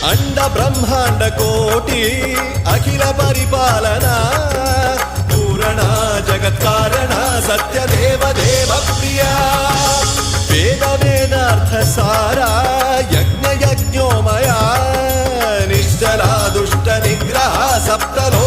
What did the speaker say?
अंड ब्रह्मांड कोटि अखिल परिपालना पूरणा जगत्कारणा सत्यदेव देव प्रिया वेद वेदार्थ सारा यज्ञ यज्ञोमया निश्चला दुष्ट निग्रह सप्तलो